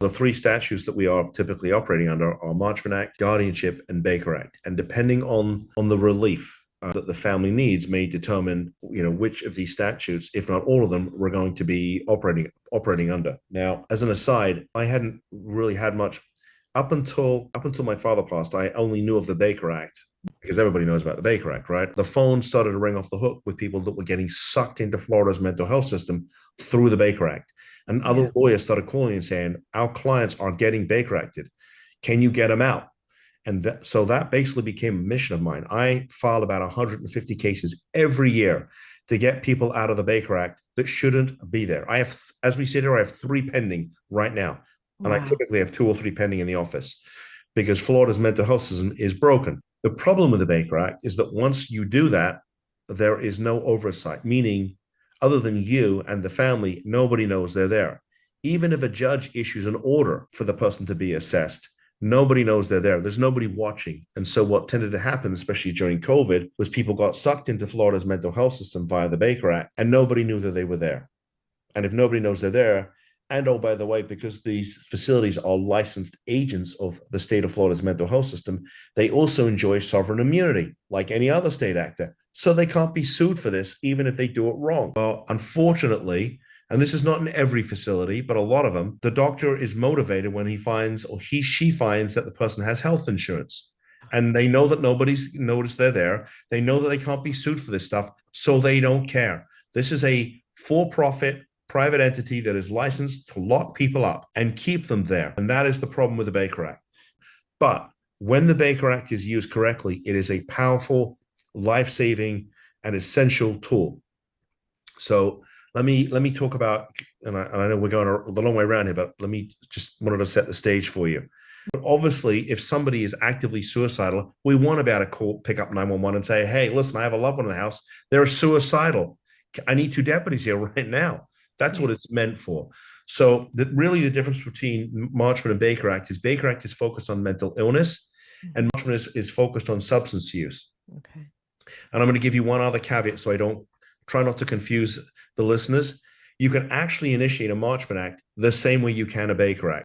The three statutes that we are typically operating under are Marchman Act, Guardianship, and Baker Act. And depending on the relief that the family needs may determine, which of these statutes, if not all of them, we're going to be operating under. Now, as an aside, I hadn't really had much up until my father passed. I only knew of the Baker Act because everybody knows about the Baker Act, right? The phone started to ring off the hook with people that were getting sucked into Florida's mental health system through the Baker Act. And other lawyers started calling and saying, our clients are getting Baker Acted. Can you get them out? And so that basically became a mission of mine. I filed about 150 cases every year to get people out of the Baker Act that shouldn't be there. I have, as we sit here, I have 3 pending right now. And I typically have 2 or 3 pending in the office because Florida's mental health system is broken. The problem with the Baker Act is that once you do that, there is no oversight, meaning other than you and the family, nobody knows they're there. Even if a judge issues an order for the person to be assessed, nobody knows they're there. There's nobody watching. And so what tended to happen, especially during COVID, was people got sucked into Florida's mental health system via the Baker Act, and nobody knew that they were there. And if nobody knows they're there, and oh, by the way, because these facilities are licensed agents of the state of Florida's mental health system, they also enjoy sovereign immunity, like any other state actor. So they can't be sued for this, even if they do it wrong. Well, unfortunately, and this is not in every facility, but a lot of them, the doctor is motivated when he finds, or she finds, that the person has health insurance. And they know that nobody's noticed they're there. They know that they can't be sued for this stuff, so they don't care. This is a for-profit private entity that is licensed to lock people up and keep them there. And that is the problem with the Baker Act. But when the Baker Act is used correctly, it is a powerful, life-saving, and essential tool. So let me talk about, and I know we're going a long way around here, but let me just wanted to set the stage for you. But obviously, if somebody is actively suicidal, we want to be able to call, pick up 911 and say, hey, listen, I have a loved one in the house. They're suicidal. I need 2 deputies here right now. That's what it's meant for. So really the difference between Marchman and Baker Act is focused on mental illness, and Marchman is focused on substance use. Okay. And I'm going to give you one other caveat so I don't try not to confuse the listeners. You can actually initiate a Marchman Act the same way you can a Baker Act.